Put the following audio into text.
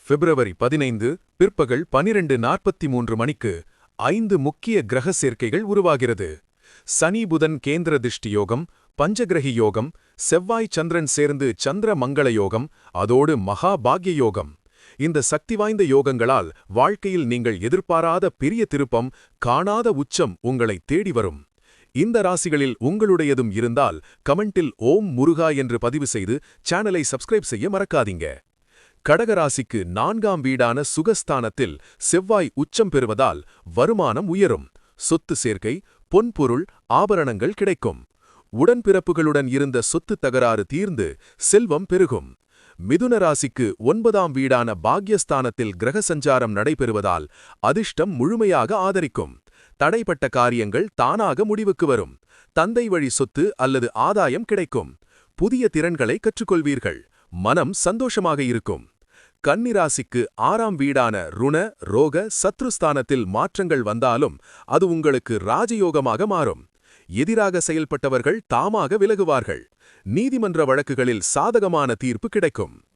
பிப்ரவரி 15 பிற்பகல் 12:43 மணிக்கு 5 முக்கிய கிரக சேர்க்கைகள் உருவாகிறது. சனி புதன் கேந்திர திஷ்டி யோகம், பஞ்சகிரகி யோகம், செவ்வாய் சந்திரன் சேர்ந்து சந்திர மங்கள யோகம், அதோடு மகா பாக்ய யோகம். இந்த சக்தி வாய்ந்த யோகங்களால் வாழ்க்கையில் நீங்கள் எதிர்பாராத பெரிய திருப்பம், காணாத உச்சம் உங்களை தேடி வரும். இந்த ராசிகளில் உங்களுடையதும் இருந்தால் கமெண்டில் ஓம் முருகா என்று பதிவு செய்து சேனலை சப்ஸ்கிரைப் செய்ய மறக்காதீங்க. கடகராசிக்கு 4ஆம் வீடான சுகஸ்தானத்தில் செவ்வாய் உச்சம் பெறுவதால் வருமானம் உயரும். சொத்து சேர்க்கை, பொன்பொருள், ஆபரணங்கள் கிடைக்கும். உடன்பிறப்புகளுடன் இருந்த சொத்து தகராறு தீர்ந்து செல்வம் பெருகும். மிதுன ராசிக்கு 9ஆம் வீடான பாக்யஸ்தானத்தில் கிரக சஞ்சாரம் நடைபெறுவதால் அதிர்ஷ்டம் முழுமையாக ஆதரிக்கும். தடைப்பட்ட காரியங்கள் தானாக முடிவுக்கு வரும். தந்தை வழி சொத்து அல்லது ஆதாயம் கிடைக்கும். புதிய திறன்களை கற்றுக்கொள்வீர்கள். மனம் சந்தோஷமாக இருக்கும். கன்னிராசிக்கு 6ஆம் வீடான ருண, ரோக, சத்ருஸ்தானத்தில் மாற்றங்கள் வந்தாலும் அது உங்களுக்கு ராஜயோகமாக மாறும். எதிராக செயல்பட்டவர்கள் தாமாக விலகுவார்கள். நீதிமன்ற வழக்குகளில் சாதகமான தீர்ப்பு கிடைக்கும்.